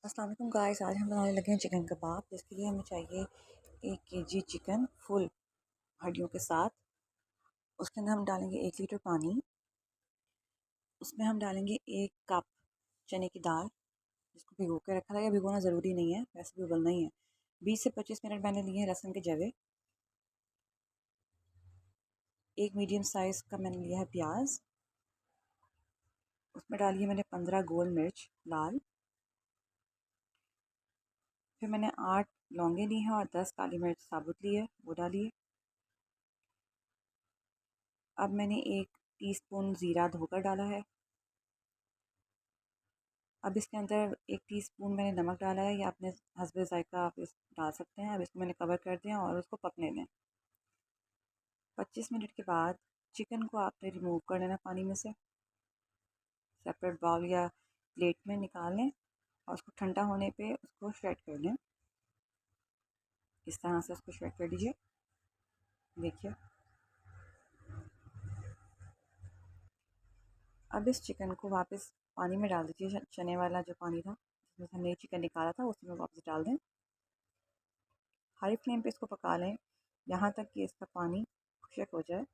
अस्सलाम वालेकुम गाइस। आज हम बनाने लगे हैं चिकन कबाब। जिसके लिए हमें चाहिए 1 kg चिकन फुल हड्डियों के साथ। उसके अंदर हम डालेंगे 1 लीटर पानी। उसमें हम डालेंगे 1 कप चने की दाल, जिसको भिगो के रखा था। या भिगोना ज़रूरी नहीं है, वैसे भी उबलना ही है। 20 से 25 मिनट मैंने लिए हैं लहसुन के जवे। एक मीडियम साइज़ का मैंने लिया है प्याज। उसमें डालिए मैंने 15 गोल मिर्च लाल। फिर मैंने 8 लौंगे ली हैं और 10 काली मिर्च साबुत ली है, वो डालिए। अब मैंने 1 टीस्पून ज़ीरा धोकर डाला है। अब इसके अंदर 1 टीस्पून मैंने नमक डाला है, या अपने हस्बे ज़ायक़ा आप इस डाल सकते हैं। अब इसको मैंने कवर कर दिया और उसको पकने दें। 25 मिनट के बाद चिकन को आपने रिमूव कर लेना पानी में से। सेपरेट बाउल या प्लेट में निकाल लें और उसको ठंडा होने पे उसको श्रेड कर लें। इस तरह से उसको श्रेड कर लीजिए। देखिए, अब इस चिकन को वापस पानी में डाल दीजिए। चने वाला जो पानी था जिसमें से हमने चिकन निकाला था, उसी में वापस डाल दें। हाई फ्लेम पे इसको पका लें यहाँ तक कि इसका पानी खुश्क हो जाए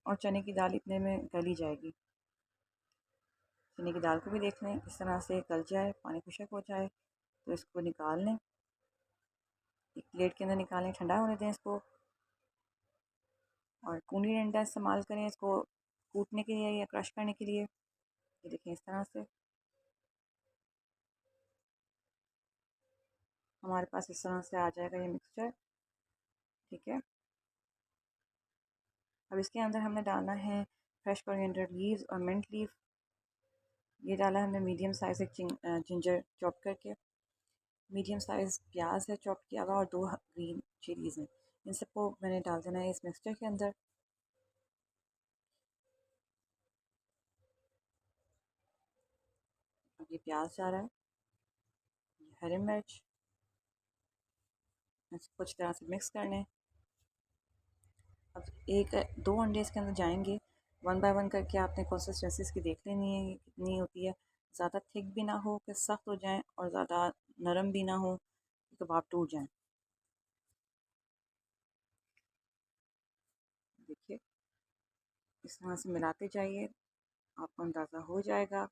और चने की दाल इतने में गली जाएगी। चने की दाल को भी देख लें, इस तरह से गल जाए, पानी खुश्क हो जाए तो इसको निकाल लें। एक प्लेट के अंदर निकालें, ठंडा होने दें इसको। और कूनी डंडा इस्तेमाल करें इसको कूटने के लिए या क्रश करने के लिए। ये देखें, इस तरह से हमारे पास इस तरह से आ जाएगा ये मिक्सचर। ठीक है, अब इसके अंदर हमने डालना है फ्रेश कोरिएंडर लीव्स और मिंट लीफ। ये डाला हमने मीडियम साइज़ एक जिंजर चॉप करके। मीडियम साइज़ प्याज है चॉप किया हुआ, और 2 ग्रीन चिलीज़ हैं। इन सबको मैंने डाल देना है इस मिक्सचर के अंदर। अब ये प्याज जा रहा है, ये हरी मिर्च, इसको अच्छी तरह से मिक्स कर लें। अब 1-2 अंडे इसके अंदर जाएंगे। 1 बाय 1 करके आपने कंसिस्टेंसी इसकी देख लेनी है कितनी होती है। ज़्यादा थिक भी ना हो कि सख्त हो जाए, और ज़्यादा नरम भी ना हो कि कबाब टूट जाए। देखिए, इस तरह से मिलाते जाइए, आपको अंदाज़ा हो जाएगा।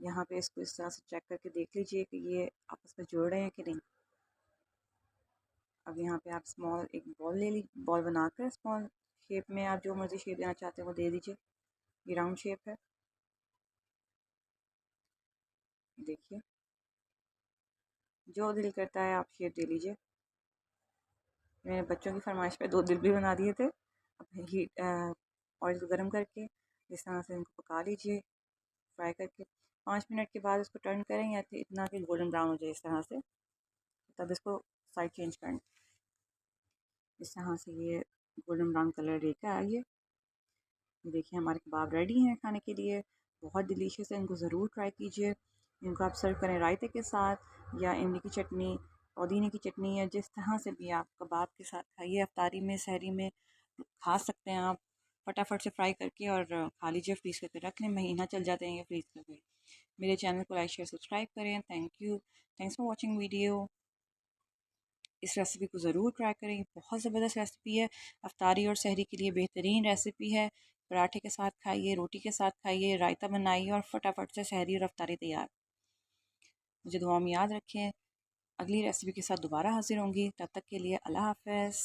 यहाँ पे इसको इस तरह से चेक करके देख लीजिए कि ये आपस में जुड़ रहे हैं कि नहीं। अब यहाँ पे आप स्मॉल एक बॉल ले लीजिए। बॉल बनाकर स्मॉल शेप में आप जो मर्ज़ी शेप देना चाहते हैं वो दे दीजिए। ये राउंड शेप है, देखिए। जो दिल करता है आप शेप दे लीजिए। मैंने बच्चों की फरमाइश पे 2 दिल भी बना दिए थे। अब हीट ऑयल को गर्म करके इस तरह से इनको पका लीजिए, फ्राई करके। 5 मिनट के बाद इसको टर्न करें, या फिर इतना कि गोल्डन ब्राउन हो जाए इस तरह से, तब इसको साइड चेंज करें। इस तरह से ये गोल्डन ब्राउन कलर लेकर आइए। देखिए, हमारे कबाब रेडी हैं खाने के लिए। बहुत डिलीशियस है, इनको ज़रूर ट्राई कीजिए। इनको आप सर्व करें रायते के साथ, या इमली की चटनी, पुदीने की चटनी, या जिस तरह से भी आप कबाब के साथ खाइए। अफ्तारी में, सहरी में खा सकते हैं आप। फटाफट से फ्राई करके और खा लीजिए। फ्रीज़ करके रख लें, महीना चल जाते हैं ये फ्रीज़ करके। मेरे चैनल को लाइक शेयर सब्सक्राइब करें। Thank you, thanks for watching video. इस रेसिपी को ज़रूर ट्राई करें, बहुत ज़बरदस्त रेसिपी है। अफ्तारी और सहरी के लिए बेहतरीन रेसिपी है। पराठे के साथ खाइए, रोटी के साथ खाइए, रायता बनाइए, और फटाफट से सहरी और अफ्तारी तैयार। मुझे दुआ में याद रखें। अगली रेसिपी के साथ दोबारा हाजिर होंगी। तब तक के लिए अल्लाह हाफ़िज़।